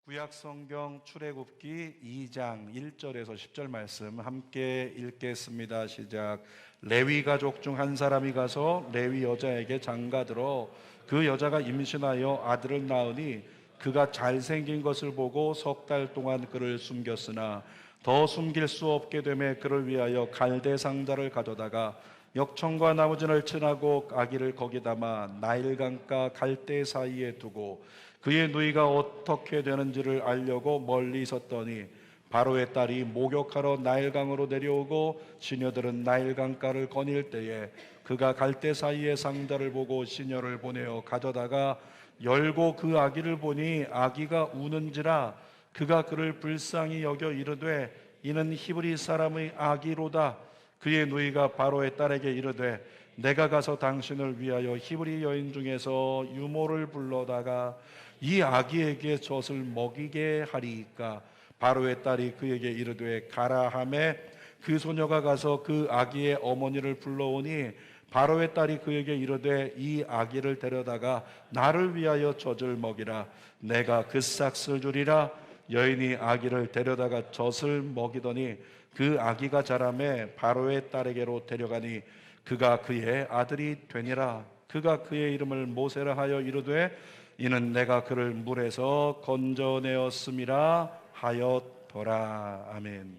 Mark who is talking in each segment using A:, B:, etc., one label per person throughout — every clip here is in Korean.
A: 구약성경 출애굽기 2장 1절에서 10절 말씀 함께 읽겠습니다. 시작. 레위 가족 중 한 사람이 가서 레위 여자에게 장가들어 그 여자가 임신하여 아들을 낳으니 그가 잘생긴 것을 보고 석 달 동안 그를 숨겼으나 더 숨길 수 없게 되매 그를 위하여 갈대 상자를 가져다가 역청과 나무진을 칠하고 아기를 거기 담아 나일강가 갈대 사이에 두고 그의 누이가 어떻게 되는지를 알려고 멀리 있었더니 바로의 딸이 목욕하러 나일강으로 내려오고 시녀들은 나일강가를 거닐 때에 그가 갈대 사이의 상자를 보고 시녀를 보내어 가져다가 열고 그 아기를 보니 아기가 우는지라 그가 그를 불쌍히 여겨 이르되 이는 히브리 사람의 아기로다. 그의 누이가 바로의 딸에게 이르되 내가 가서 당신을 위하여 히브리 여인 중에서 유모를 불러다가 이 아기에게 젖을 먹이게 하리이까. 바로의 딸이 그에게 이르되 가라 하매 그 소녀가 가서 그 아기의 어머니를 불러오니 바로의 딸이 그에게 이르되 이 아기를 데려다가 나를 위하여 젖을 먹이라. 내가 그 싹을 주리라. 여인이 아기를 데려다가 젖을 먹이더니 그 아기가 자라매 바로의 딸에게로 데려가니 그가 그의 아들이 되니라. 그가 그의 이름을 모세라 하여 이르되 이는 내가 그를 물에서 건져내었음이라 하였더라. 아멘.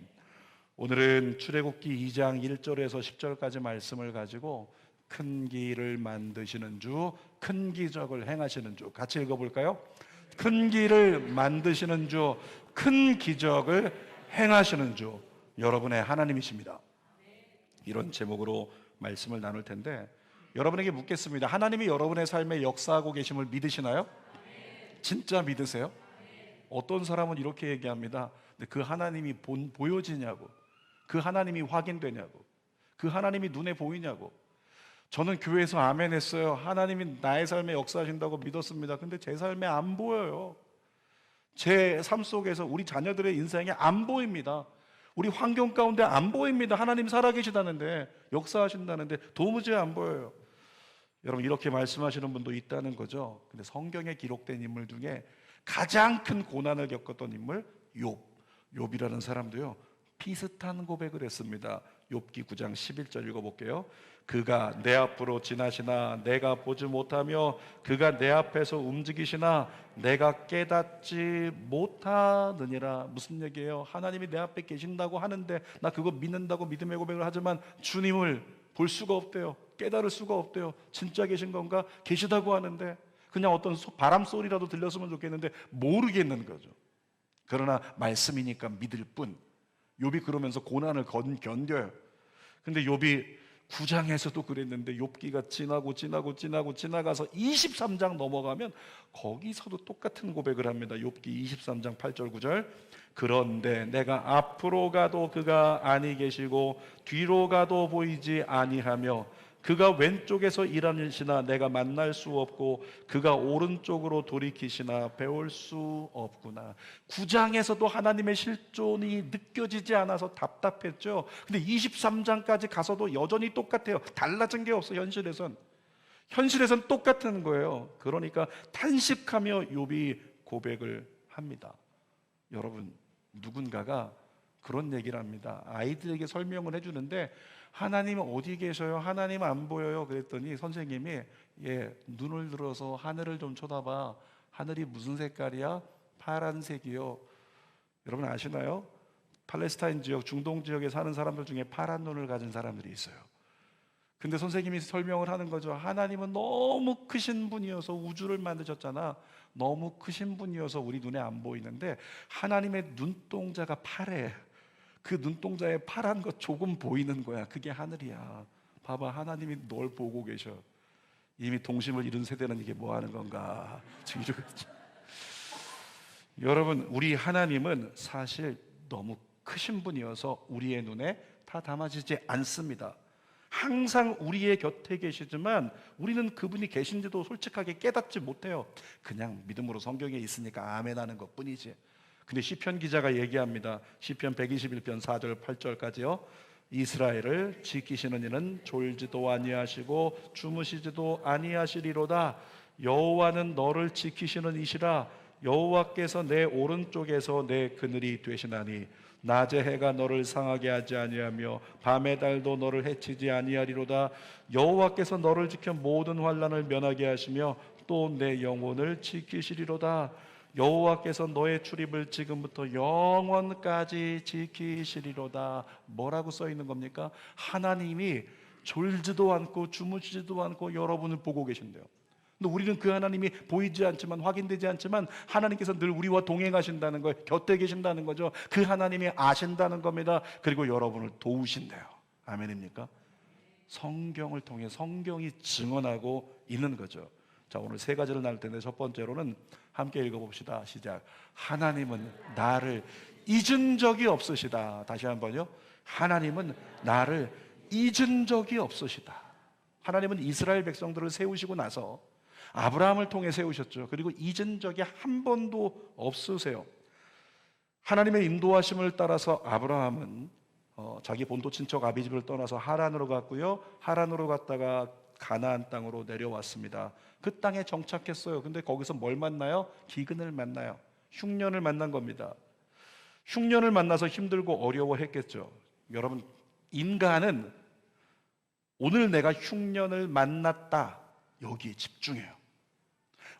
A: 오늘은 출애굽기 2장 1절에서 10절까지 말씀을 가지고 큰 길을 만드시는 주, 큰 기적을 행하시는 주, 같이 읽어볼까요? 큰 길을 만드시는 주, 큰 기적을 행하시는 주, 여러분의 하나님이십니다. 이런 제목으로 말씀을 나눌 텐데 여러분에게 묻겠습니다. 하나님이 여러분의 삶에 역사하고 계심을 믿으시나요? 진짜 믿으세요? 어떤 사람은 이렇게 얘기합니다. 근데 그 하나님이 보여지냐고, 그 하나님이 확인되냐고, 그 하나님이 눈에 보이냐고. 저는 교회에서 아멘 했어요. 하나님이 나의 삶에 역사하신다고 믿었습니다. 근데 제 삶에 안 보여요. 제 삶 속에서 우리 자녀들의 인생에 안 보입니다. 우리 환경 가운데 안 보입니다. 하나님 살아계시다는데, 역사하신다는데 도무지 안 보여요. 여러분, 이렇게 말씀하시는 분도 있다는 거죠. 근데 성경에 기록된 인물 중에 가장 큰 고난을 겪었던 인물, 욥이라는 사람도요 비슷한 고백을 했습니다. 욥기 9장 11절 읽어볼게요. 그가 내 앞으로 지나시나 내가 보지 못하며 그가 내 앞에서 움직이시나 내가 깨닫지 못하느니라. 무슨 얘기예요? 하나님이 내 앞에 계신다고 하는데 나 그거 믿는다고 믿음의 고백을 하지만 주님을 볼 수가 없대요. 깨달을 수가 없대요. 진짜 계신 건가? 계시다고 하는데 그냥 어떤 바람 소리라도 들렸으면 좋겠는데 모르겠는 거죠. 그러나 말씀이니까 믿을 뿐. 욥이 그러면서 고난을 견뎌요. 근데 욥이 9장에서도 그랬는데 욥기가 지나가서 23장 넘어가면 거기서도 똑같은 고백을 합니다. 욥기 23장 8절 9절. 그런데 내가 앞으로 가도 그가 아니 계시고 뒤로 가도 보이지 아니하며 그가 왼쪽에서 일하시나 내가 만날 수 없고 그가 오른쪽으로 돌이키시나 배울 수 없구나. 9장에서도 하나님의 실존이 느껴지지 않아서 답답했죠. 근데 23장까지 가서도 여전히 똑같아요. 달라진 게 없어. 현실에선 똑같은 거예요. 그러니까 탄식하며 욥이 고백을 합니다. 여러분, 누군가가 그런 얘기를 합니다. 아이들에게 설명을 해주는데 하나님 어디 계셔요? 하나님 안 보여요. 그랬더니 선생님이 눈을 들어서 하늘을 좀 쳐다봐. 하늘이 무슨 색깔이야? 파란색이요. 여러분 아시나요? 팔레스타인 지역, 중동 지역에 사는 사람들 중에 파란 눈을 가진 사람들이 있어요. 근데 선생님이 설명을 하는 거죠. 하나님은 너무 크신 분이어서 우주를 만드셨잖아. 너무 크신 분이어서 우리 눈에 안 보이는데 하나님의 눈동자가 파래. 그 눈동자에 파란 거 조금 보이는 거야. 그게 하늘이야. 봐봐, 하나님이 널 보고 계셔. 이미 동심을 잃은 세대는 이게 뭐 하는 건가. 여러분, 우리 하나님은 사실 너무 크신 분이어서 우리의 눈에 다 담아지지 않습니다. 항상 우리의 곁에 계시지만 우리는 그분이 계신지도 솔직하게 깨닫지 못해요. 그냥 믿음으로 성경에 있으니까 아멘 하는 것 뿐이지. 근데 시편 기자가 얘기합니다. 시편 121편 4절 8절까지요. 이스라엘을 지키시는 이는 졸지도 아니하시고 주무시지도 아니하시리로다. 여호와는 너를 지키시는 이시라. 여호와께서 내 오른쪽에서 내 그늘이 되시나니 낮의 해가 너를 상하게 하지 아니하며 밤의 달도 너를 해치지 아니하리로다. 여호와께서 너를 지켜 모든 환난을 면하게 하시며 또 내 영혼을 지키시리로다. 여호와께서 너의 출입을 지금부터 영원까지 지키시리로다. 뭐라고 써 있는 겁니까? 하나님이 졸지도 않고 주무시지도 않고 여러분을 보고 계신대요. 근데 우리는 그 하나님이 보이지 않지만, 확인되지 않지만 하나님께서 늘 우리와 동행하신다는 거예요. 곁에 계신다는 거죠. 그 하나님이 아신다는 겁니다. 그리고 여러분을 도우신대요. 아멘입니까? 성경을 통해 성경이 증언하고 있는 거죠. 자, 오늘 세 가지를 나눌 텐데 첫 번째로는 함께 읽어봅시다. 시작. 하나님은 나를 잊은 적이 없으시다. 다시 한번요. 하나님은 나를 잊은 적이 없으시다. 하나님은 이스라엘 백성들을 세우시고 나서 아브라함을 통해 세우셨죠. 그리고 잊은 적이 한 번도 없으세요. 하나님의 인도하심을 따라서 아브라함은 자기 본토 친척 아비집을 떠나서 하란으로 갔고요. 하란으로 갔다가 가나안 땅으로 내려왔습니다. 그 땅에 정착했어요. 근데 거기서 뭘 만나요? 기근을 만나요. 흉년을 만난 겁니다. 흉년을 만나서 힘들고 어려워했겠죠. 여러분, 인간은 오늘 내가 흉년을 만났다, 여기에 집중해요.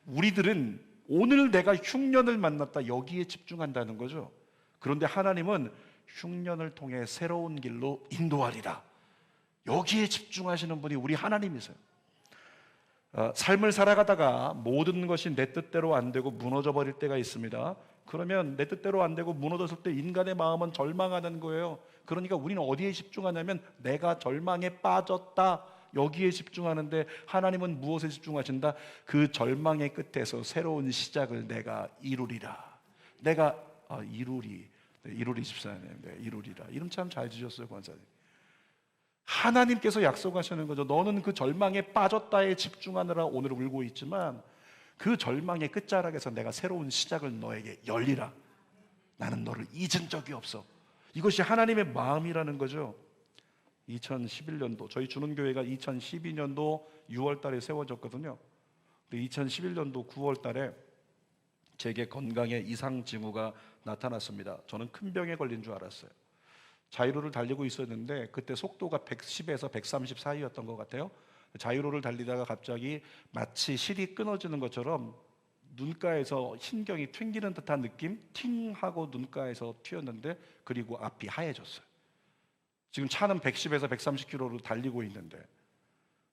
A: 우리들은 오늘 내가 흉년을 만났다, 여기에 집중한다는 거죠. 그런데 하나님은 흉년을 통해 새로운 길로 인도하리라, 여기에 집중하시는 분이 우리 하나님이세요. 삶을 살아가다가 모든 것이 내 뜻대로 안 되고 무너져 버릴 때가 있습니다. 그러면 내 뜻대로 안 되고 무너졌을 때 인간의 마음은 절망하는 거예요. 그러니까 우리는 어디에 집중하냐면 내가 절망에 빠졌다, 여기에 집중하는데 하나님은 무엇에 집중하신다? 그 절망의 끝에서 새로운 시작을 내가 이루리라. 내가 이루리. 네, 이루리 집사님, 네, 이루리라. 이름 참 잘 지셨어요, 권사님. 하나님께서 약속하시는 거죠. 너는 그 절망에 빠졌다에 집중하느라 오늘 울고 있지만 그 절망의 끝자락에서 내가 새로운 시작을 너에게 열리라. 나는 너를 잊은 적이 없어. 이것이 하나님의 마음이라는 거죠. 2011년도 저희 주는교회가 2012년도 6월 달에 세워졌거든요. 2011년도 9월 달에 제게 건강에 이상 징후가 나타났습니다. 저는 큰 병에 걸린 줄 알았어요. 자유로를 달리고 있었는데 그때 속도가 110에서 130 사이였던 것 같아요. 자유로를 달리다가 갑자기 마치 실이 끊어지는 것처럼 눈가에서 신경이 튕기는 듯한 느낌? 팅 하고 눈가에서 튀었는데, 그리고 앞이 하얘졌어요. 지금 차는 110에서 130km로 달리고 있는데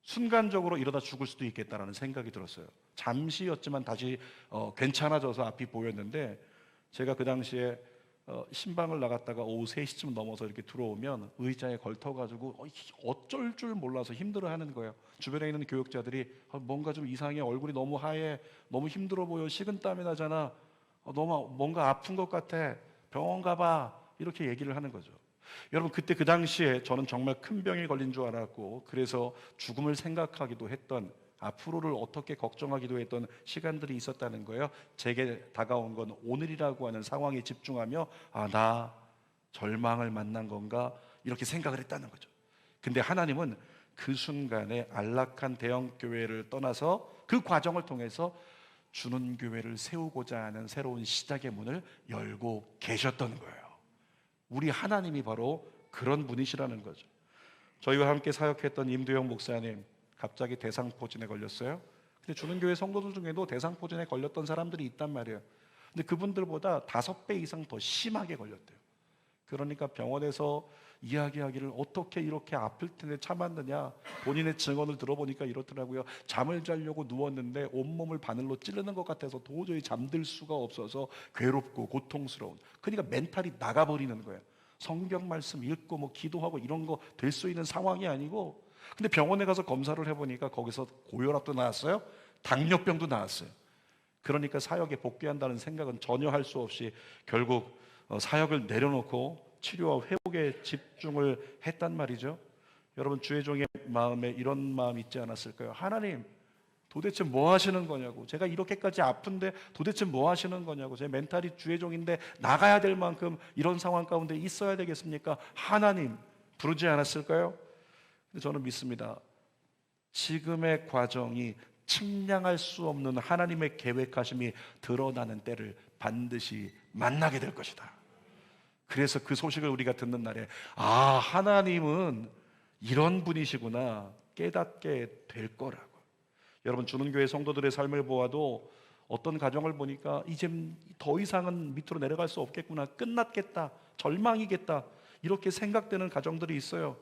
A: 순간적으로 이러다 죽을 수도 있겠다라는 생각이 들었어요. 잠시였지만 다시 괜찮아져서 앞이 보였는데, 제가 그 당시에 신방을 나갔다가 오후 3시쯤 넘어서 이렇게 들어오면 의자에 걸터가지고 어쩔 줄 몰라서 힘들어하는 거예요. 주변에 있는 교육자들이 뭔가 좀 이상해, 얼굴이 너무 하얘, 너무 힘들어 보여, 식은땀이 나잖아, 너무 뭔가 아픈 것 같아, 병원 가봐, 이렇게 얘기를 하는 거죠. 여러분, 그때 그 당시에 저는 정말 큰 병에 걸린 줄 알았고, 그래서 죽음을 생각하기도 했던, 앞으로를 어떻게 걱정하기도 했던 시간들이 있었다는 거예요. 제게 다가온 건 오늘이라고 하는 상황에 집중하며 나 절망을 만난 건가, 이렇게 생각을 했다는 거죠. 근데 하나님은 그 순간에 안락한 대형교회를 떠나서 그 과정을 통해서 주는 교회를 세우고자 하는 새로운 시작의 문을 열고 계셨던 거예요. 우리 하나님이 바로 그런 분이시라는 거죠. 저희와 함께 사역했던 임두영 목사님, 갑자기 대상포진에 걸렸어요. 근데 주는교회 성도들 중에도 대상포진에 걸렸던 사람들이 있단 말이에요. 근데 그분들보다 5배 이상 더 심하게 걸렸대요. 그러니까 병원에서 이야기하기를 어떻게 이렇게 아플 텐데 참았느냐, 본인의 증언을 들어보니까 이렇더라고요. 잠을 자려고 누웠는데 온몸을 바늘로 찌르는 것 같아서 도저히 잠들 수가 없어서 괴롭고 고통스러운, 그러니까 멘탈이 나가버리는 거예요. 성경 말씀 읽고 뭐 기도하고 이런 거 될 수 있는 상황이 아니고. 근데 병원에 가서 검사를 해보니까 거기서 고혈압도 나왔어요, 당뇨병도 나왔어요. 그러니까 사역에 복귀한다는 생각은 전혀 할 수 없이 결국 사역을 내려놓고 치료와 회복에 집중을 했단 말이죠. 여러분, 주의 종의 마음에 이런 마음 있지 않았을까요? 하나님, 도대체 뭐 하시는 거냐고. 제가 이렇게까지 아픈데 도대체 뭐 하시는 거냐고. 제 멘탈이 주의 종인데 나가야 될 만큼 이런 상황 가운데 있어야 되겠습니까? 하나님, 부르지 않았을까요? 저는 믿습니다. 지금의 과정이 측량할 수 없는 하나님의 계획하심이 드러나는 때를 반드시 만나게 될 것이다. 그래서 그 소식을 우리가 듣는 날에 하나님은 이런 분이시구나 깨닫게 될 거라고. 여러분, 주는교회 성도들의 삶을 보아도 어떤 가정을 보니까 이제 더 이상은 밑으로 내려갈 수 없겠구나, 끝났겠다, 절망이겠다, 이렇게 생각되는 가정들이 있어요.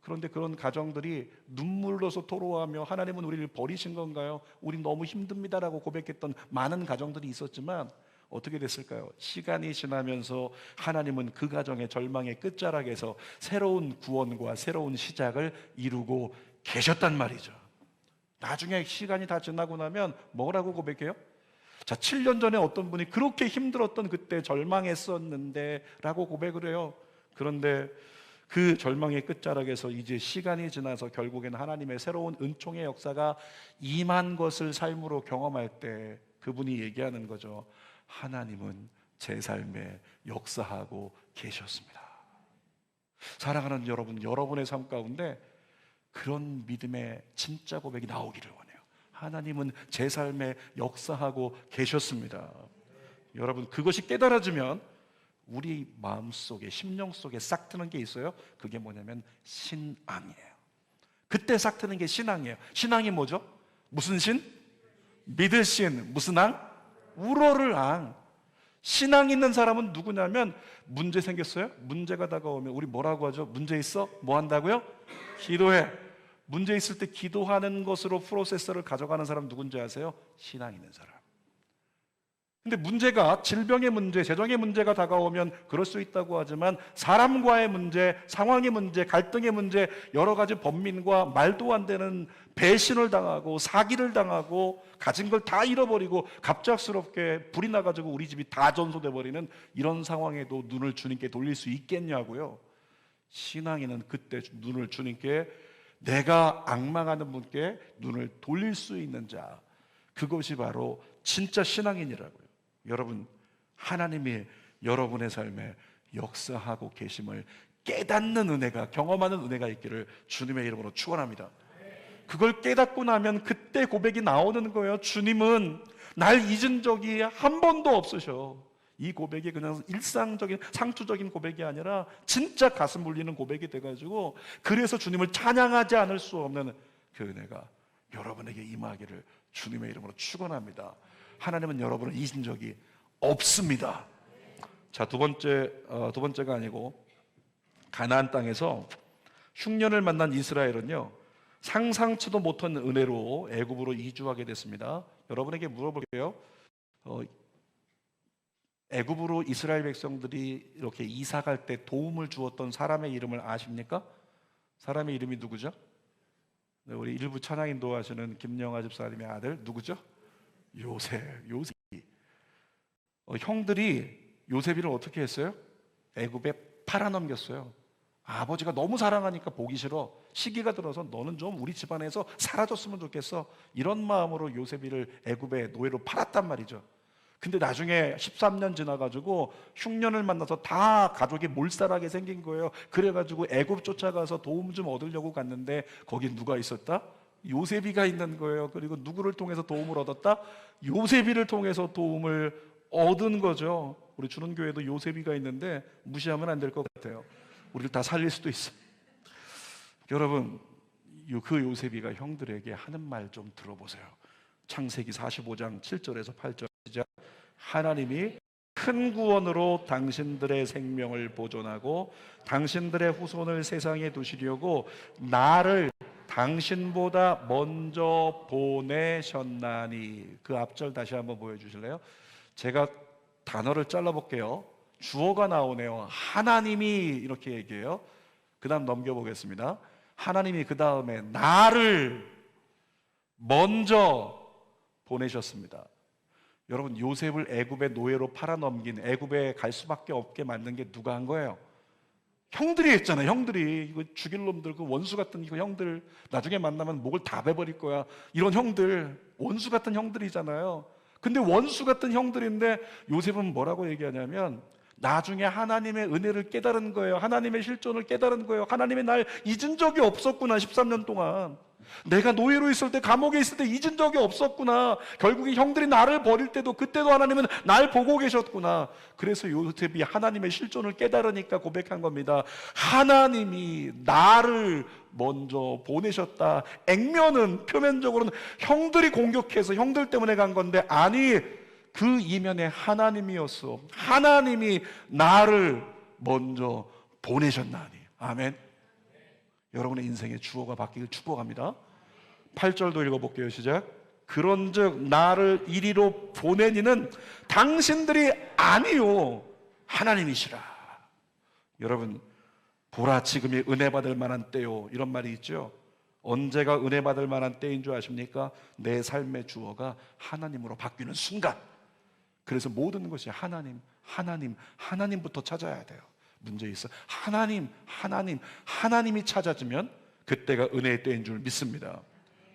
A: 그런데 그런 가정들이 눈물로서 토로하며 하나님은 우리를 버리신 건가요? 우리 너무 힘듭니다라고 고백했던 많은 가정들이 있었지만 어떻게 됐을까요? 시간이 지나면서 하나님은 그 가정의 절망의 끝자락에서 새로운 구원과 새로운 시작을 이루고 계셨단 말이죠. 나중에 시간이 다 지나고 나면 뭐라고 고백해요? 자, 7년 전에 어떤 분이 그렇게 힘들었던 그때 절망했었는데 라고 고백을 해요. 그런데 그 절망의 끝자락에서 이제 시간이 지나서 결국에는 하나님의 새로운 은총의 역사가 임한 것을 삶으로 경험할 때 그분이 얘기하는 거죠. 하나님은 제 삶에 역사하고 계셨습니다. 사랑하는 여러분, 여러분의 삶 가운데 그런 믿음의 진짜 고백이 나오기를 원해요. 하나님은 제 삶에 역사하고 계셨습니다. 여러분, 그것이 깨달아지면 우리 마음속에, 심령 속에 싹 트는 게 있어요. 그게 뭐냐면 신앙이에요. 그때 싹 트는 게 신앙이에요. 신앙이 뭐죠? 무슨 신? 믿을 신. 무슨 앙? 우러를 앙. 신앙 있는 사람은 누구냐면, 문제 생겼어요? 문제가 다가오면 우리 뭐라고 하죠? 문제 있어? 뭐 한다고요? 기도해. 문제 있을 때 기도하는 것으로 프로세서를 가져가는 사람 누군지 아세요? 신앙 있는 사람. 근데 문제가, 질병의 문제, 재정의 문제가 다가오면 그럴 수 있다고 하지만 사람과의 문제, 상황의 문제, 갈등의 문제, 여러 가지 번민과 말도 안 되는 배신을 당하고 사기를 당하고 가진 걸 다 잃어버리고 갑작스럽게 불이 나가지고 우리 집이 다 전소돼 버리는 이런 상황에도 눈을 주님께 돌릴 수 있겠냐고요. 신앙인은 그때 눈을 주님께, 내가 앙망하는 분께 눈을 돌릴 수 있는 자, 그것이 바로 진짜 신앙인이라고요. 여러분, 하나님이 여러분의 삶에 역사하고 계심을 깨닫는 은혜가, 경험하는 은혜가 있기를 주님의 이름으로 축원합니다. 그걸 깨닫고 나면 그때 고백이 나오는 거예요. 주님은 날 잊은 적이 한 번도 없으셔. 이 고백이 그냥 일상적인 상투적인 고백이 아니라 진짜 가슴 울리는 고백이 돼가지고, 그래서 주님을 찬양하지 않을 수 없는 그 은혜가 여러분에게 임하기를 주님의 이름으로 축원합니다. 하나님은 여러분을 잊은 적이 없습니다. 자, 두 번째가 아니고, 가나안 땅에서 흉년을 만난 이스라엘은요, 상상치도 못한 은혜로 애굽으로 이주하게 됐습니다. 여러분에게 물어볼게요. 애굽으로 이스라엘 백성들이 이렇게 이사 갈 때 도움을 주었던 사람의 이름을 아십니까? 사람의 이름이 누구죠? 네, 우리 일부 찬양 인도하시는 김영아 집사님의 아들 누구죠? 요셉이. 형들이 요셉이를 어떻게 했어요? 애굽에 팔아넘겼어요. 아버지가 너무 사랑하니까 보기 싫어. 시기가 들어서 너는 좀 우리 집안에서 사라졌으면 좋겠어. 이런 마음으로 요셉이를 애굽의 노예로 팔았단 말이죠. 근데 나중에 13년 지나가지고 흉년을 만나서 다 가족이 몰살하게 생긴 거예요. 그래가지고 애굽 쫓아가서 도움 좀 얻으려고 갔는데 거기 누가 있었다? 요셉이가 있는 거예요. 그리고 누구를 통해서 도움을 얻었다? 요셉이를 통해서 도움을 얻은 거죠. 우리 주는교회도 요셉이가 있는데 무시하면 안 될 것 같아요. 우리를 다 살릴 수도 있어. 여러분, 그 요셉이가 형들에게 하는 말 좀 들어보세요. 창세기 45장 7절에서 8절 시작. 하나님이 큰 구원으로 당신들의 생명을 보존하고 당신들의 후손을 세상에 두시려고 나를 당신보다 먼저 보내셨나니. 그 앞절 다시 한번 보여주실래요? 제가 단어를 잘라볼게요. 주어가 나오네요. 하나님이 이렇게 얘기해요. 그 다음 넘겨보겠습니다. 하나님이 그 다음에 나를 먼저 보내셨습니다. 여러분, 요셉을 애굽의 노예로 팔아넘긴, 애굽에 갈 수밖에 없게 만든 게 누가 한 거예요? 형들이 했잖아요. 형들이. 이거 죽일 놈들, 그 원수 같은 이거 형들, 나중에 만나면 목을 다 베버릴 거야. 이런 형들, 원수 같은 형들이잖아요. 근데 원수 같은 형들인데 요셉은 뭐라고 얘기하냐면, 나중에 하나님의 은혜를 깨달은 거예요. 하나님의 실존을 깨달은 거예요. 하나님의 날 잊은 적이 없었구나, 13년 동안. 내가 노예로 있을 때, 감옥에 있을 때 잊은 적이 없었구나. 결국에 형들이 나를 버릴 때도 그때도 하나님은 날 보고 계셨구나. 그래서 요셉이 하나님의 실존을 깨달으니까 고백한 겁니다. 하나님이 나를 먼저 보내셨다. 액면은, 표면적으로는 형들이 공격해서 형들 때문에 간 건데, 아니, 그 이면에 하나님이었어. 하나님이 나를 먼저 보내셨나니. 아멘. 여러분의 인생의 주어가 바뀌길 축복합니다. 8절도 읽어볼게요. 시작. 그런즉 나를 이리로 보내니는 당신들이 아니요 하나님이시라. 여러분, 보라 지금이 은혜 받을 만한 때요, 이런 말이 있죠. 언제가 은혜 받을 만한 때인 줄 아십니까? 내 삶의 주어가 하나님으로 바뀌는 순간. 그래서 모든 것이 하나님, 하나님, 하나님부터 찾아야 돼요. 문제 있어. 하나님, 하나님, 하나님이 찾아지면 그때가 은혜의 때인 줄 믿습니다.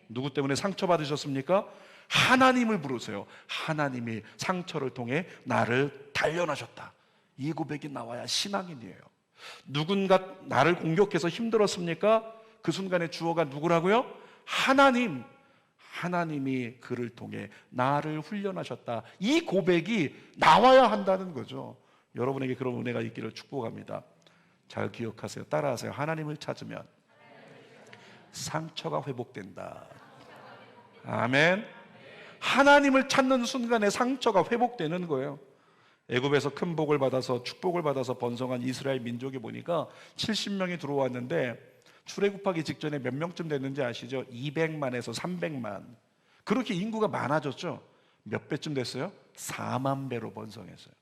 A: 누구 때문에 상처받으셨습니까? 하나님을 부르세요. 하나님이 상처를 통해 나를 단련하셨다. 이 고백이 나와야 신앙인이에요. 누군가 나를 공격해서 힘들었습니까? 그 순간에 주어가 누구라고요? 하나님. 하나님이 그를 통해 나를 훈련하셨다. 이 고백이 나와야 한다는 거죠. 여러분에게 그런 은혜가 있기를 축복합니다. 잘 기억하세요. 따라하세요. 하나님을 찾으면 상처가 회복된다. 아멘. 하나님을 찾는 순간에 상처가 회복되는 거예요. 애굽에서 큰 복을 받아서, 축복을 받아서 번성한 이스라엘 민족이 보니까 70명이 들어왔는데 출애굽하기 직전에 몇 명쯤 됐는지 아시죠? 200만에서 300만. 그렇게 인구가 많아졌죠. 몇 배쯤 됐어요? 4만 배로 번성했어요.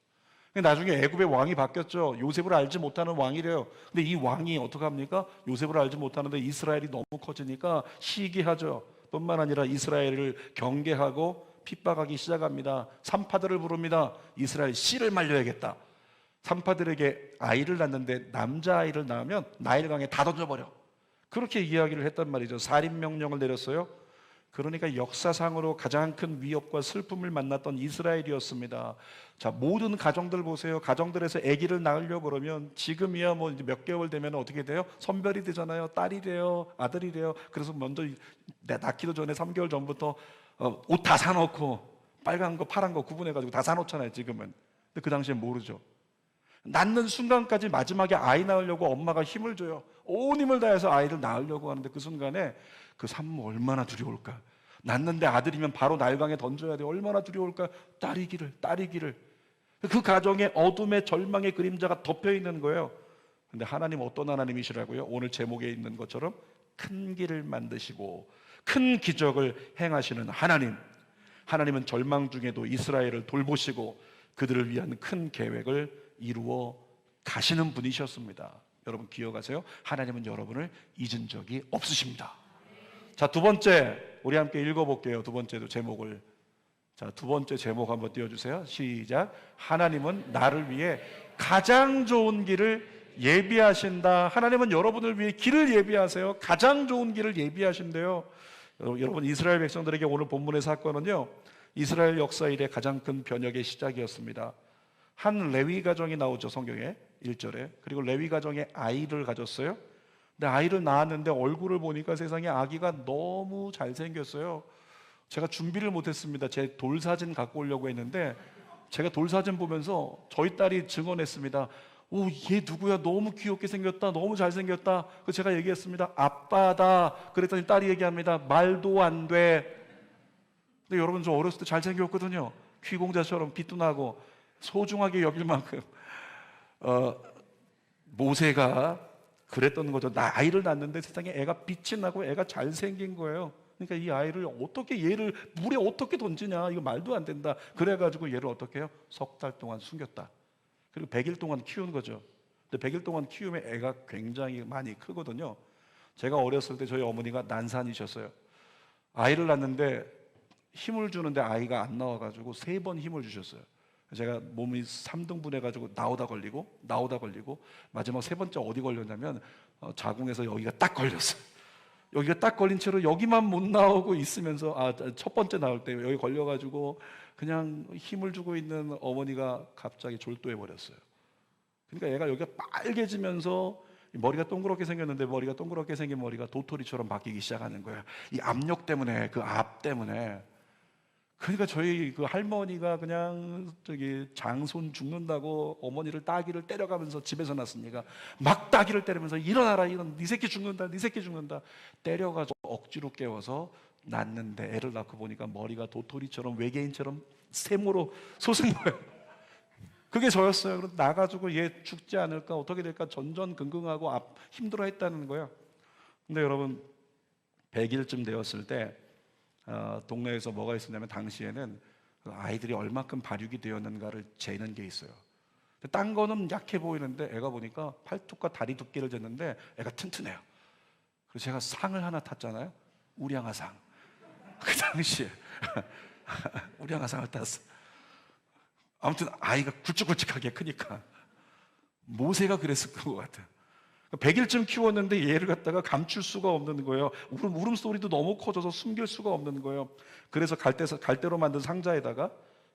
A: 나중에 애굽의 왕이 바뀌었죠. 요셉을 알지 못하는 왕이래요. 근데 이 왕이 어떡합니까? 요셉을 알지 못하는데 이스라엘이 너무 커지니까 시기하죠. 뿐만 아니라 이스라엘을 경계하고 핍박하기 시작합니다. 산파들을 부릅니다. 이스라엘 씨를 말려야겠다. 산파들에게 아이를 낳는데 남자아이를 낳으면 나일강에 다 던져버려. 그렇게 이야기를 했단 말이죠. 살인명령을 내렸어요. 그러니까 역사상으로 가장 큰 위협과 슬픔을 만났던 이스라엘이었습니다. 자, 모든 가정들 보세요. 가정들에서 아기를 낳으려고 그러면 지금이야 뭐 이제 몇 개월 되면 어떻게 돼요? 선별이 되잖아요. 딸이 돼요, 아들이 돼요. 그래서 먼저 낳기도 전에 3개월 전부터 옷 다 사놓고 빨간 거 파란 거 구분해가지고 다 사놓잖아요. 지금은. 근데 그 당시엔 모르죠. 낳는 순간까지 마지막에 아이 낳으려고 엄마가 힘을 줘요. 온 힘을 다해서 아이를 낳으려고 하는데 그 순간에 그 산모 얼마나 두려울까. 낳는데 아들이면 바로 날강에 던져야 돼. 얼마나 두려울까. 딸이기를. 그 가정에 어둠의 절망의 그림자가 덮여 있는 거예요. 근데 하나님 어떤 하나님이시라고요? 오늘 제목에 있는 것처럼 큰 길을 만드시고 큰 기적을 행하시는 하나님. 하나님은 절망 중에도 이스라엘을 돌보시고 그들을 위한 큰 계획을 이루어 가시는 분이셨습니다. 여러분 기억하세요. 하나님은 여러분을 잊은 적이 없으십니다. 자, 두 번째, 우리 함께 읽어볼게요. 두 번째도 제목을. 자, 두 번째 제목 한번 띄워주세요. 시작. 하나님은 나를 위해 가장 좋은 길을 예비하신다. 하나님은 여러분을 위해 길을 예비하세요. 가장 좋은 길을 예비하신대요. 여러분, 이스라엘 백성들에게 오늘 본문의 사건은요, 이스라엘 역사 이래 가장 큰 변혁의 시작이었습니다. 한 레위 가정이 나오죠, 성경에 1절에. 그리고 레위 가정에 아이를 가졌어요. 근데 아이를 낳았는데 얼굴을 보니까 세상에 아기가 너무 잘생겼어요. 제가 준비를 못했습니다. 제 돌사진 갖고 오려고 했는데 제가 돌사진 보면서 저희 딸이 증언했습니다. 오, 얘 누구야? 너무 귀엽게 생겼다. 너무 잘생겼다. 그래서 제가 얘기했습니다. 아빠다. 그랬더니 딸이 얘기합니다. 말도 안 돼. 근데 여러분, 저 어렸을 때 잘생겼거든요. 귀공자처럼 비tun하고 소중하게 여길 만큼. 모세가 그랬던 거죠. 나 아이를 낳는데 세상에 애가 빛이 나고 애가 잘생긴 거예요. 그러니까 이 아이를 어떻게, 얘를 물에 어떻게 던지냐, 이거 말도 안 된다. 그래가지고 얘를 어떻게 해요? 3달 동안 숨겼다. 그리고 100일 동안 키운 거죠. 근데 100일 동안 키우면 애가 굉장히 많이 크거든요. 제가 어렸을 때 저희 어머니가 난산이셨어요. 아이를 낳는데 힘을 주는데 아이가 안 나와가지고 3번 힘을 주셨어요. 제가 몸이 3등분 해가지고 나오다 걸리고 마지막 3번째 어디 걸렸냐면 자궁에서 여기가 딱 걸렸어요. 여기가 딱 걸린 채로 여기만 못 나오고 있으면서 첫 번째 나올 때 여기 걸려가지고 그냥 힘을 주고 있는 어머니가 갑자기 졸도해 버렸어요. 그러니까 얘가 여기가 빨개지면서 머리가 동그랗게 생겼는데 머리가 동그랗게 생긴 머리가 도토리처럼 바뀌기 시작하는 거예요. 이 압력 때문에, 그 압 때문에. 그러니까 저희 그 할머니가 그냥 장손 죽는다고 어머니를 따귀를 때려가면서 집에서 났으니까 막 따귀를 때리면서 일어나라, 네 새끼 죽는다, 네 새끼 죽는다 때려가지고 억지로 깨워서 낳는데, 애를 낳고 보니까 머리가 도토리처럼 외계인처럼 세모로 솟은 거예요. 그게 저였어요. 그래서 나가지고 얘 죽지 않을까, 어떻게 될까 전전긍긍하고 힘들어했다는 거예요. 근데 여러분, 100일쯤 되었을 때 동네에서 뭐가 있었냐면, 당시에는 그 아이들이 얼마큼 발육이 되었는가를 재는 게 있어요. 딴 거는 약해 보이는데 애가 보니까 팔뚝과 다리 두께를 쟀는데 애가 튼튼해요. 그래서 제가 상을 하나 탔잖아요. 우량아상. 그 당시에 우량아상을 탔어. 아무튼 아이가 굵직굵직하게 크니까. 모세가 그랬을 것 같아요. 100일쯤 키웠는데 얘를 갖다가 감출 수가 없는 거예요. 울음소리도 너무 커져서 숨길 수가 없는 거예요. 그래서 갈대로 만든 상자에다가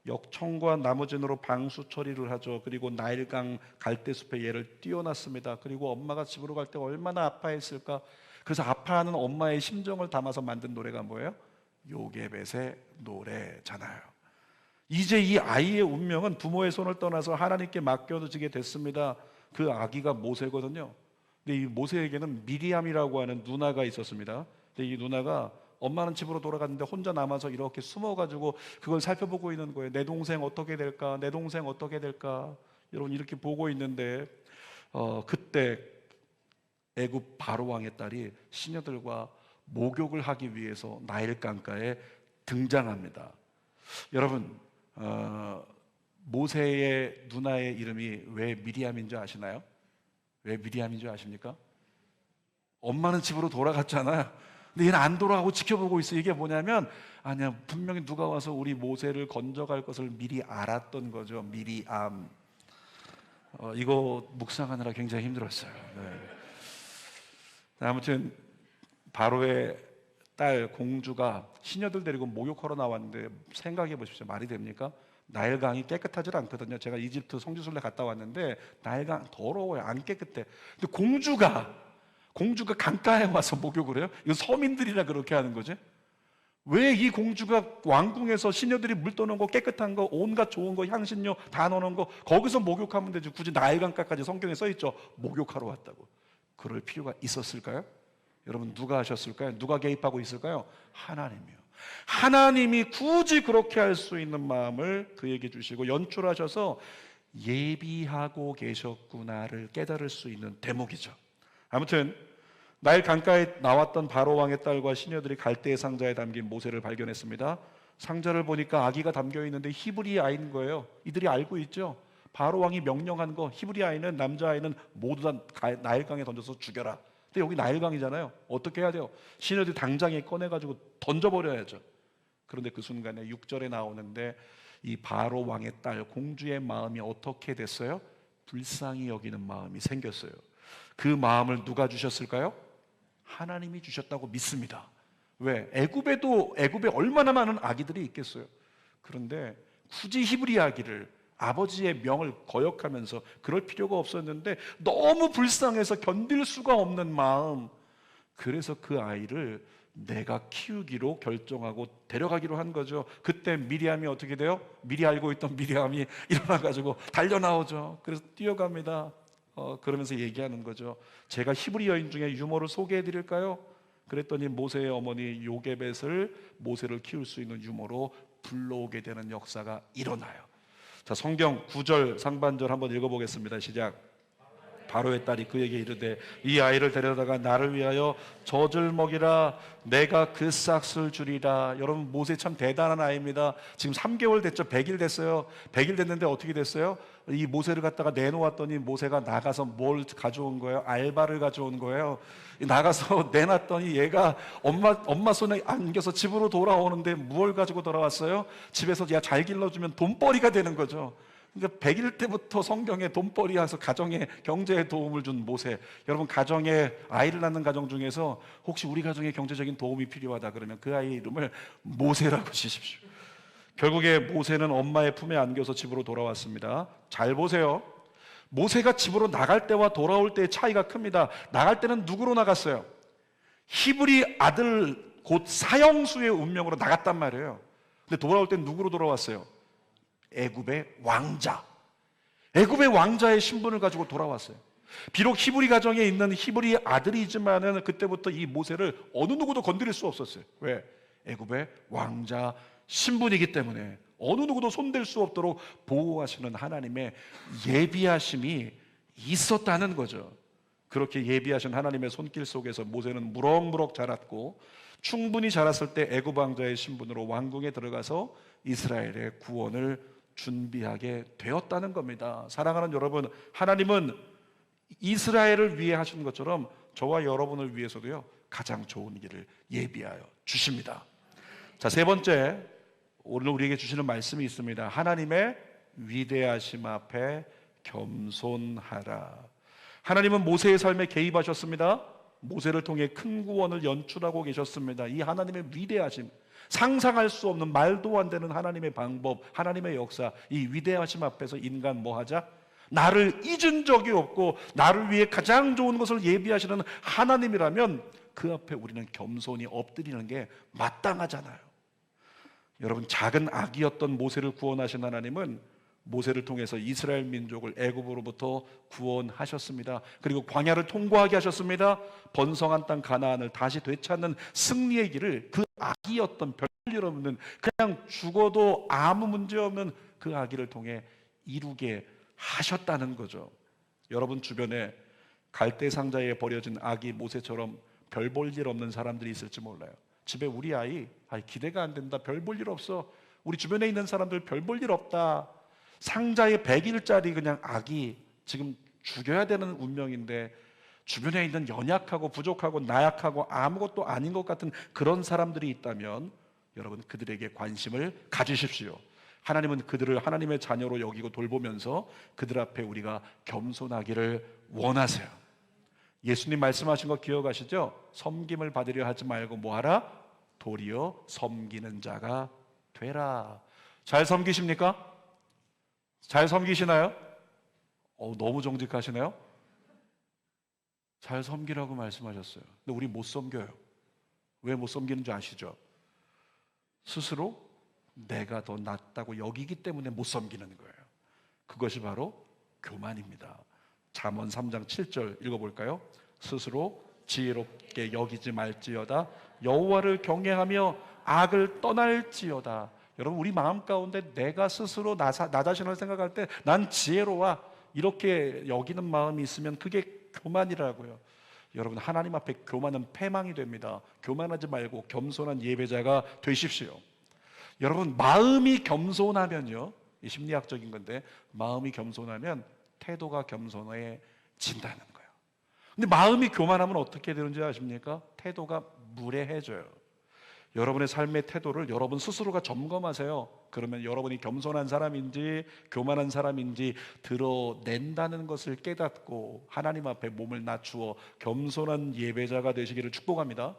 A: 역청과 나무진으로 방수 처리를 하죠. 그리고 나일강 갈대숲에 얘를 띄워놨습니다. 그리고 엄마가 집으로 갈 때 얼마나 아파했을까. 그래서 아파하는 엄마의 심정을 담아서 만든 노래가 뭐예요? 요게벳의 노래잖아요. 이제 이 아이의 운명은 부모의 손을 떠나서 하나님께 맡겨지게 됐습니다. 그 아기가 모세거든요. 근데 이 모세에게는 미리암이라고 하는 누나가 있었습니다. 근데 이 누나가 엄마는 집으로 돌아갔는데 혼자 남아서 이렇게 숨어가지고 그걸 살펴보고 있는 거예요. 내 동생 어떻게 될까? 내 동생 어떻게 될까? 여러분, 이렇게 보고 있는데 그때 애굽 바로 왕의 딸이 시녀들과 목욕을 하기 위해서 나일강가에 등장합니다. 여러분, 모세의 누나의 이름이 왜 미리암인 줄 아시나요? 왜 미리암인 줄 아십니까? 엄마는 집으로 돌아갔잖아요. 근데 얘는 안 돌아가고 지켜보고 있어. 이게 뭐냐면, 아니야, 분명히 누가 와서 우리 모세를 건져갈 것을 미리 알았던 거죠. 미리암. 이거 묵상하느라 굉장히 힘들었어요. 네. 아무튼 바로의 딸 공주가 시녀들 데리고 목욕하러 나왔는데, 생각해 보십시오. 말이 됩니까? 나일강이 깨끗하지 않거든요. 제가 이집트 성지순례 갔다 왔는데 나일강 더러워요. 안 깨끗해. 근데 공주가 강가에 와서 목욕을 해요? 이거 서민들이라 그렇게 하는 거지? 왜 이 공주가 왕궁에서 시녀들이 물 떠는 거, 깨끗한 거, 온갖 좋은 거, 향신료 다 넣는 거, 거기서 목욕하면 되지. 굳이 나일강가까지 성경에 써 있죠. 목욕하러 왔다고. 그럴 필요가 있었을까요? 여러분, 누가 하셨을까요? 누가 개입하고 있을까요? 하나님이요. 하나님이 굳이 그렇게 할 수 있는 마음을 그에게 주시고 연출하셔서 예비하고 계셨구나를 깨달을 수 있는 대목이죠. 아무튼 나일 강가에 나왔던 바로 왕의 딸과 시녀들이 갈대의 상자에 담긴 모세를 발견했습니다. 상자를 보니까 아기가 담겨 있는데 히브리 아이인 거예요. 이들이 알고 있죠. 바로 왕이 명령한 거, 히브리 아이는, 남자 아이는 모두 다 나일강에 던져서 죽여라. 근데 여기 나일강이잖아요. 어떻게 해야 돼요? 시녀들이 당장에 꺼내가지고 던져버려야죠. 그런데 그 순간에 6절에 나오는데 이 바로 왕의 딸 공주의 마음이 어떻게 됐어요? 불쌍히 여기는 마음이 생겼어요. 그 마음을 누가 주셨을까요? 하나님이 주셨다고 믿습니다. 왜? 애굽에 얼마나 많은 아기들이 있겠어요. 그런데 굳이 히브리 아기를, 아버지의 명을 거역하면서, 그럴 필요가 없었는데 너무 불쌍해서 견딜 수가 없는 마음, 그래서 그 아이를 내가 키우기로 결정하고 데려가기로 한 거죠. 그때 미리암이 어떻게 돼요? 미리 알고 있던 미리암이 일어나가지고 달려나오죠. 그래서 뛰어갑니다. 그러면서 얘기하는 거죠. 제가 히브리 여인 중에 유모를 소개해 드릴까요? 그랬더니 모세의 어머니 요게벳을 모세를 키울 수 있는 유모로 불러오게 되는 역사가 일어나요. 자, 성경 9절 상반절 한번 읽어보겠습니다. 시작. 바로의 딸이 그에게 이르되 이 아이를 데려다가 나를 위하여 젖을 먹이라. 내가 그 싹을 주리라. 여러분, 모세 참 대단한 아이입니다. 지금 3개월 됐죠. 100일 됐어요. 100일 됐는데 어떻게 됐어요? 이 모세를 갖다가 내놓았더니 모세가 나가서 뭘 가져온 거예요? 알바를 가져온 거예요. 나가서 내놨더니 얘가 엄마 손에 안겨서 집으로 돌아오는데 무엇을 가지고 돌아왔어요? 집에서 야, 잘 길러주면 돈벌이가 되는 거죠. 그러니까 100일 때부터 성경에 돈벌이 와서 가정에 경제에 도움을 준 모세. 여러분, 가정에 아이를 낳는 가정 중에서 혹시 우리 가정에 경제적인 도움이 필요하다 그러면 그 아이의 이름을 모세라고 지십시오. 결국에 모세는 엄마의 품에 안겨서 집으로 돌아왔습니다. 잘 보세요. 모세가 집으로 나갈 때와 돌아올 때의 차이가 큽니다. 나갈 때는 누구로 나갔어요? 히브리 아들 곧 사형수의 운명으로 나갔단 말이에요. 근데 돌아올 땐 누구로 돌아왔어요? 애굽의 왕자. 애굽의 왕자의 신분을 가지고 돌아왔어요. 비록 히브리 가정에 있는 히브리 아들이지만은 그때부터 이 모세를 어느 누구도 건드릴 수 없었어요. 왜? 애굽의 왕자 신분이기 때문에 어느 누구도 손댈 수 없도록 보호하시는 하나님의 예비하심이 있었다는 거죠. 그렇게 예비하신 하나님의 손길 속에서 모세는 무럭무럭 자랐고, 충분히 자랐을 때 애굽 왕자의 신분으로 왕궁에 들어가서 이스라엘의 구원을 준비하게 되었다는 겁니다. 사랑하는 여러분, 하나님은 이스라엘을 위해 하신 것처럼 저와 여러분을 위해서도요, 가장 좋은 길을 예비하여 주십니다. 자, 세 번째, 오늘 우리에게 주시는 말씀이 있습니다. 하나님의 위대하심 앞에 겸손하라. 하나님은 모세의 삶에 개입하셨습니다. 모세를 통해 큰 구원을 연출하고 계셨습니다. 이 하나님의 위대하심, 상상할 수 없는 말도 안 되는 하나님의 방법, 하나님의 역사, 이 위대하심 앞에서 인간 뭐 하자? 나를 잊은 적이 없고 나를 위해 가장 좋은 것을 예비하시는 하나님이라면 그 앞에 우리는 겸손히 엎드리는 게 마땅하잖아요. 여러분, 작은 아기였던 모세를 구원하신 하나님은 모세를 통해서 이스라엘 민족을 애굽으로부터 구원하셨습니다. 그리고 광야를 통과하게 하셨습니다. 번성한 땅 가나안을 다시 되찾는 승리의 길을 그 아기였던 별일 없는, 그냥 죽어도 아무 문제 없는 그 아기를 통해 이루게 하셨다는 거죠. 여러분 주변에 갈대 상자에 버려진 아기 모세처럼 별 볼 일 없는 사람들이 있을지 몰라요. 집에 우리 아이 기대가 안 된다, 별 볼 일 없어. 우리 주변에 있는 사람들 별 볼 일 없다. 상자에 100일짜리 그냥 아기 지금 죽여야 되는 운명인데 주변에 있는 연약하고 부족하고 나약하고 아무것도 아닌 것 같은 그런 사람들이 있다면 여러분, 그들에게 관심을 가지십시오. 하나님은 그들을 하나님의 자녀로 여기고 돌보면서 그들 앞에 우리가 겸손하기를 원하세요. 예수님 말씀하신 거 기억하시죠? 섬김을 받으려 하지 말고 뭐하라? 도리어 섬기는 자가 되라. 잘 섬기십니까? 잘 섬기시나요? 너무 정직하시네요. 잘 섬기라고 말씀하셨어요. 근데 우리 못 섬겨요. 왜 못 섬기는지 아시죠? 스스로 내가 더 낫다고 여기기 때문에 못 섬기는 거예요. 그것이 바로 교만입니다. 잠언 3장 7절 읽어볼까요? 스스로 지혜롭게 여기지 말지어다 여호와를 경외하며 악을 떠날지어다. 여러분, 우리 마음 가운데 내가 스스로 나 자신을 생각할 때 난 지혜로워 이렇게 여기는 마음이 있으면 그게 교만이라고요. 여러분, 하나님 앞에 교만은 패망이 됩니다. 교만하지 말고 겸손한 예배자가 되십시오. 여러분, 마음이 겸손하면요, 이 심리학적인 건데, 마음이 겸손하면 태도가 겸손해진다는 거예요. 근데 마음이 교만하면 어떻게 되는지 아십니까? 태도가 무례해져요. 여러분의 삶의 태도를 여러분 스스로가 점검하세요. 그러면 여러분이 겸손한 사람인지 교만한 사람인지 드러낸다는 것을 깨닫고 하나님 앞에 몸을 낮추어 겸손한 예배자가 되시기를 축복합니다.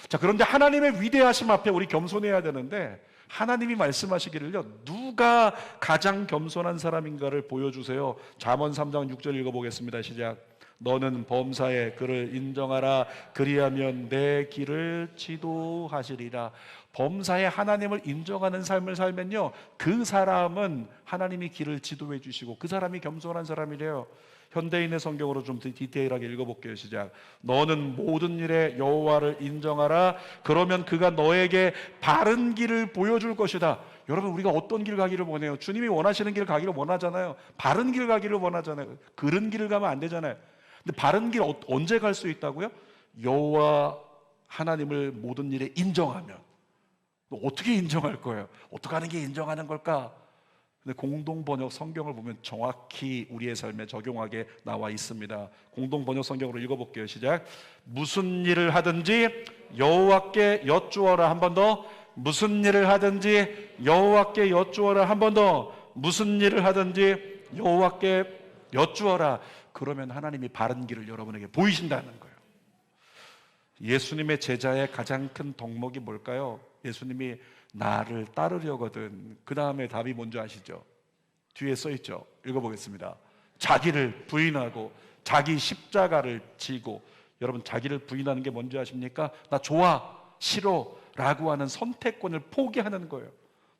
A: 자, 그런데 하나님의 위대하심 앞에 우리 겸손해야 되는데, 하나님이 말씀하시기를요, 누가 가장 겸손한 사람인가를 보여주세요. 잠언 3장 6절 읽어보겠습니다. 시작. 너는 범사에 그를 인정하라. 그리하면 내 길을 지도하시리라. 범사에 하나님을 인정하는 삶을 살면요, 그 사람은 하나님이 길을 지도해 주시고 그 사람이 겸손한 사람이래요. 현대인의 성경으로 좀 디테일하게 읽어볼게요. 시작. 너는 모든 일에 여호와를 인정하라. 그러면 그가 너에게 바른 길을 보여줄 것이다. 여러분, 우리가 어떤 길 가기를 원해요? 주님이 원하시는 길 가기를 원하잖아요. 바른 길 가기를 원하잖아요. 그른 길을 가면 안 되잖아요. 근데 바른 길 언제 갈 수 있다고요? 여호와 하나님을 모든 일에 인정하면. 어떻게 인정할 거예요? 어떻게 하는 게 인정하는 걸까? 근데 공동 번역 성경을 보면 정확히 우리의 삶에 적용하게 나와 있습니다. 공동 번역 성경으로 읽어볼게요. 시작. 무슨 일을 하든지 여호와께 여쭈어라. 한 번 더. 무슨 일을 하든지 여호와께 여쭈어라. 한 번 더. 무슨 일을 하든지 여호와께 여쭈어라. 그러면 하나님이 바른 길을 여러분에게 보이신다는 거예요. 예수님의 제자의 가장 큰 덕목이 뭘까요? 예수님이 나를 따르려거든. 그 다음에 답이 뭔지 아시죠? 뒤에 써 있죠. 읽어보겠습니다. 자기를 부인하고 자기 십자가를 지고. 여러분, 자기를 부인하는 게 뭔지 아십니까? 나 좋아, 싫어 라고 하는 선택권을 포기하는 거예요.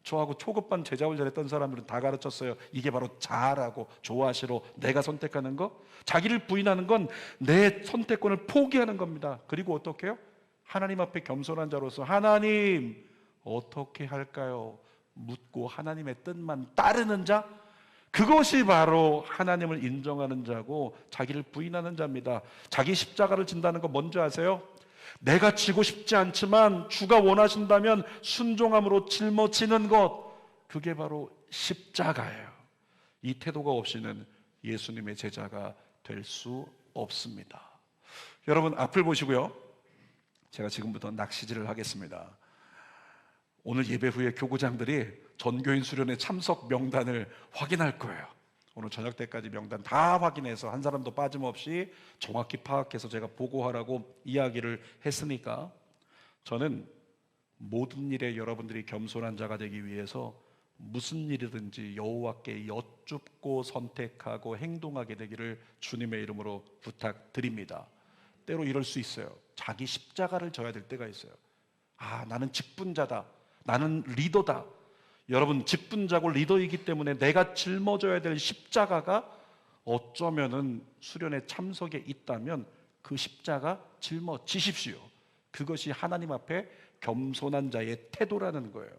A: 저하고 초급반 제자훈련 했던 사람들은 다 가르쳤어요. 이게 바로 자라고, 좋아, 싫어, 내가 선택하는 거. 자기를 부인하는 건 내 선택권을 포기하는 겁니다. 그리고 어떻게 해요? 하나님 앞에 겸손한 자로서 하나님 어떻게 할까요? 묻고 하나님의 뜻만 따르는 자, 그것이 바로 하나님을 인정하는 자고 자기를 부인하는 자입니다. 자기 십자가를 진다는 거 뭔지 아세요? 내가 지고 싶지 않지만 주가 원하신다면 순종함으로 짊어지는 것, 그게 바로 십자가예요. 이 태도가 없이는 예수님의 제자가 될 수 없습니다. 여러분, 앞을 보시고요. 제가 지금부터 낚시질을 하겠습니다. 오늘 예배 후에 교구장들이 전교인 수련회 참석 명단을 확인할 거예요. 오늘 저녁 때까지 명단 다 확인해서 한 사람도 빠짐없이 정확히 파악해서 제가 보고하라고 이야기를 했으니까, 저는 모든 일에 여러분들이 겸손한 자가 되기 위해서 무슨 일이든지 여호와께 여쭙고 선택하고 행동하게 되기를 주님의 이름으로 부탁드립니다. 때로 이럴 수 있어요. 자기 십자가를 져야 될 때가 있어요. 아, 나는 직분자다, 나는 리더다. 여러분, 직분자고 리더이기 때문에 내가 짊어져야 될 십자가가 어쩌면은 수련회 참석에 있다면 그 십자가 짊어지십시오. 그것이 하나님 앞에 겸손한 자의 태도라는 거예요.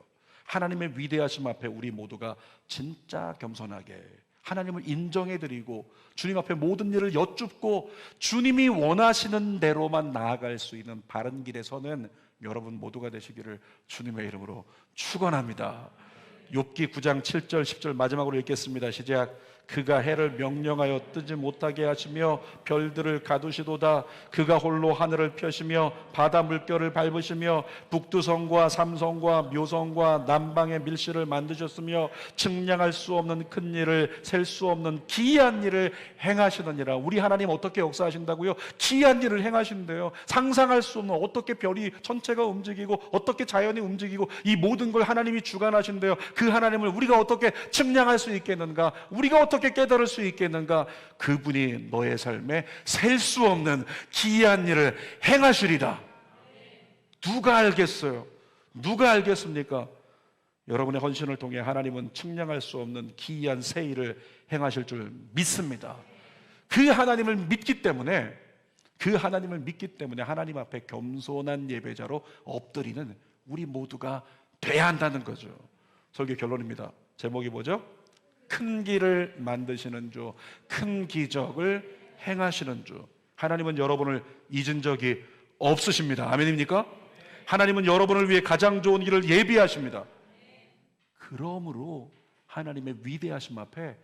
A: 하나님의 위대하심 앞에 우리 모두가 진짜 겸손하게 하나님을 인정해드리고 주님 앞에 모든 일을 여쭙고 주님이 원하시는 대로만 나아갈 수 있는 바른 길에 서는 여러분 모두가 되시기를 주님의 이름으로 축원합니다. 욥기 9장 7절 10절 마지막으로 읽겠습니다. 시작. 그가 해를 명령하여 뜨지 못하게 하시며 별들을 가두시도다. 그가 홀로 하늘을 펴시며 바다 물결을 밟으시며 북두성과 삼성과 묘성과 남방의 밀실을 만드셨으며 측량할 수 없는 큰 일을 셀 수 없는 기이한 일을 행하시느니라. 우리 하나님 어떻게 역사하신다고요? 기이한 일을 행하신대요. 상상할 수 없는, 어떻게 별이 전체가 움직이고 어떻게 자연이 움직이고 이 모든 걸 하나님이 주관하신대요. 그 하나님을 우리가 어떻게 측량할 수 있겠는가? 우리가 어떻게 깨달을 수 있겠는가? 그분이 너의 삶에 셀 수 없는 기이한 일을 행하시리라. 누가 알겠어요? 누가 알겠습니까? 여러분의 헌신을 통해 하나님은 측량할 수 없는 기이한 새 일을 행하실 줄 믿습니다. 그 하나님을 믿기 때문에 하나님 앞에 겸손한 예배자로 엎드리는 우리 모두가 돼야 한다는 거죠. 설교 결론입니다. 제목이 뭐죠? 큰 길을 만드시는 주, 큰 기적을 행하시는 주. 하나님은 여러분을 잊은 적이 없으십니다. 아멘입니까? 하나님은 여러분을 위해 가장 좋은 길을 예비하십니다. 그러므로 하나님의 위대하심 앞에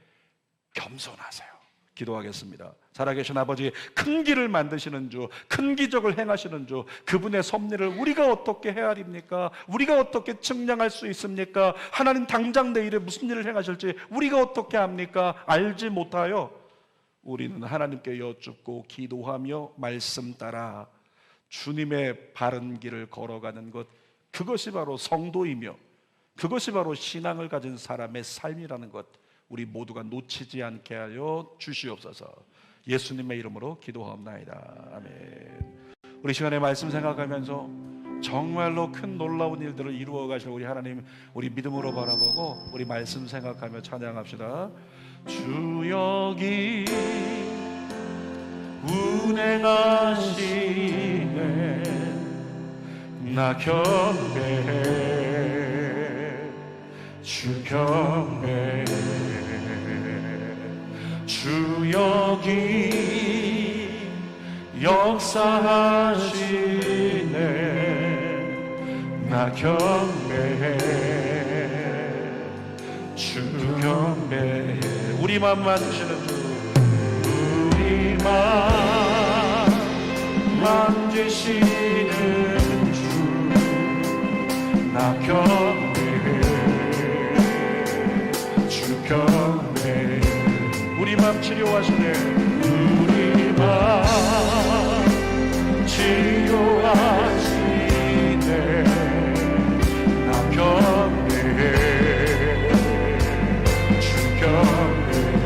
A: 겸손하세요. 기도하겠습니다. 살아계신 아버지, 큰 길을 만드시는 주, 큰 기적을 행하시는 주, 그분의 섭리를 우리가 어떻게 헤아립니까? 우리가 어떻게 측량할 수 있습니까? 하나님 당장 내일에 무슨 일을 행하실지 우리가 어떻게 합니까? 알지 못하여 우리는 하나님께 여쭙고 기도하며 말씀 따라 주님의 바른 길을 걸어가는 것, 그것이 바로 성도이며 그것이 바로 신앙을 가진 사람의 삶이라는 것, 우리 모두가 놓치지 않게 하여 주시옵소서. 예수님의 이름으로 기도하옵나이다. 아멘. 우리 시간에 말씀 생각하면서 정말로 큰 놀라운 일들을 이루어 가실 우리 하나님, 우리 믿음으로 바라보고 우리 말씀 생각하며 찬양합시다. 주 여기 운행하시네, 나 경배해, 주 경배해. 주 여기 역사하시네, 나 경배해, 주 경배해. 우리 맘 만지시는 주, 우리 맘 만지시는 주, 나 경배해, 주 경배해. 우리 맘 치료하시네, 우리 맘 치료하시네, 나 경배해, 주 경배해.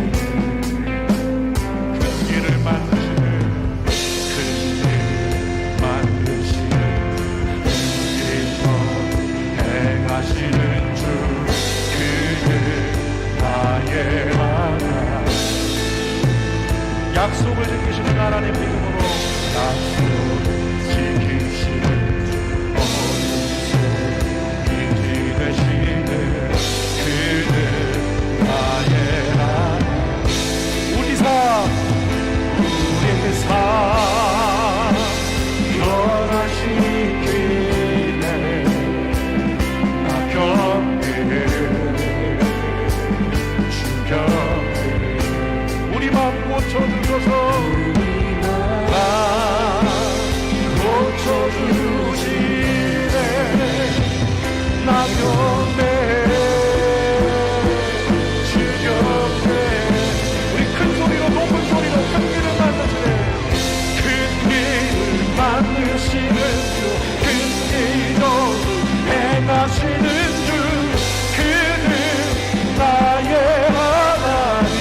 A: 약속을 지키시는 하나님 믿음으로 약속을 지키시는 주 어느 소인지 되시는 그는 나의 하나님 우리 삶 변화시키네 나 곁에 주 곁에 우리 맘 고쳐주셔서 맘 고쳐주시네 나 곁에 주 곁에 우리 큰 소리로 높은 소리로 큰 길을 만드시네 만드시는 주, 근기도 행하시는 주, 그는 나의 하나님.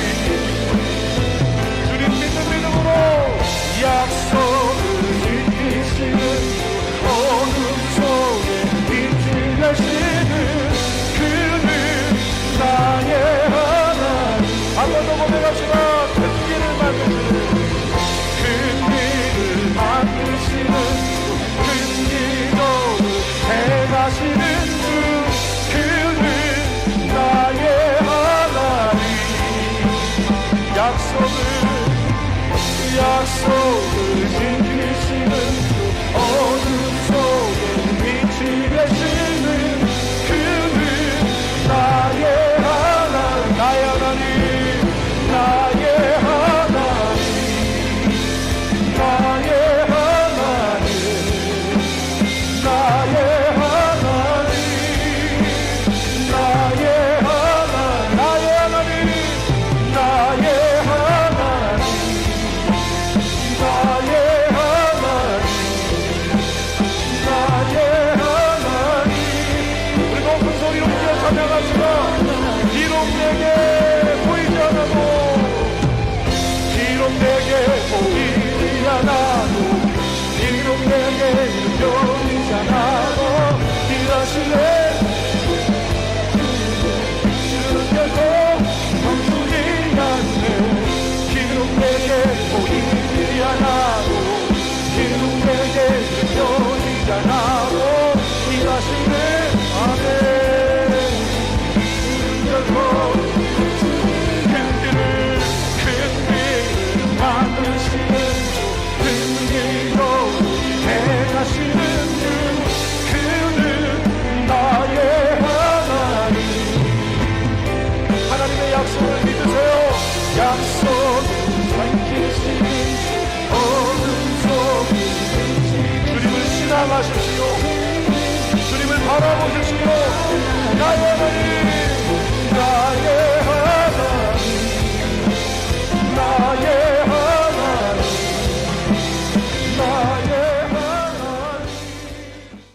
A: 주님 믿음으로 약속을 지키시는 주, 어둠 속에 빛을 내시는 그는 나의 하나님. 한 번 더 고백합시다. 큰 길을 만드시는 만드시는 근기도를 행하시는 주 그는 나의 하나님 약속을 지키시는 주 어둠 속에 빛이 되시는 그는 나의 하나님 나의 하나님 나의 하나님 나의 하나님 나의 하나님 나의 하나님 나의 하나님 나의 하나님 나의 하나님 우리 높은 소리로 이어 찬양하시라 비록 내게 보이지 않아도 비록 내게 보이지 않아도 비록 내게 보이지 않아도 일하시네 주는 결코 멈추지 않네 비록 내게 보이지 않아도 비록 내게 보이지 않아도 일하시네 아멘 주는 결코 만드시는 주 근기로 행하시는 주 그는 나의 하나님 하나님의 약속을 믿으세요 약속을 지키시는 주 어둠 속에 주님을 신앙하십시오 주님을 바라보십시오 나의 하나님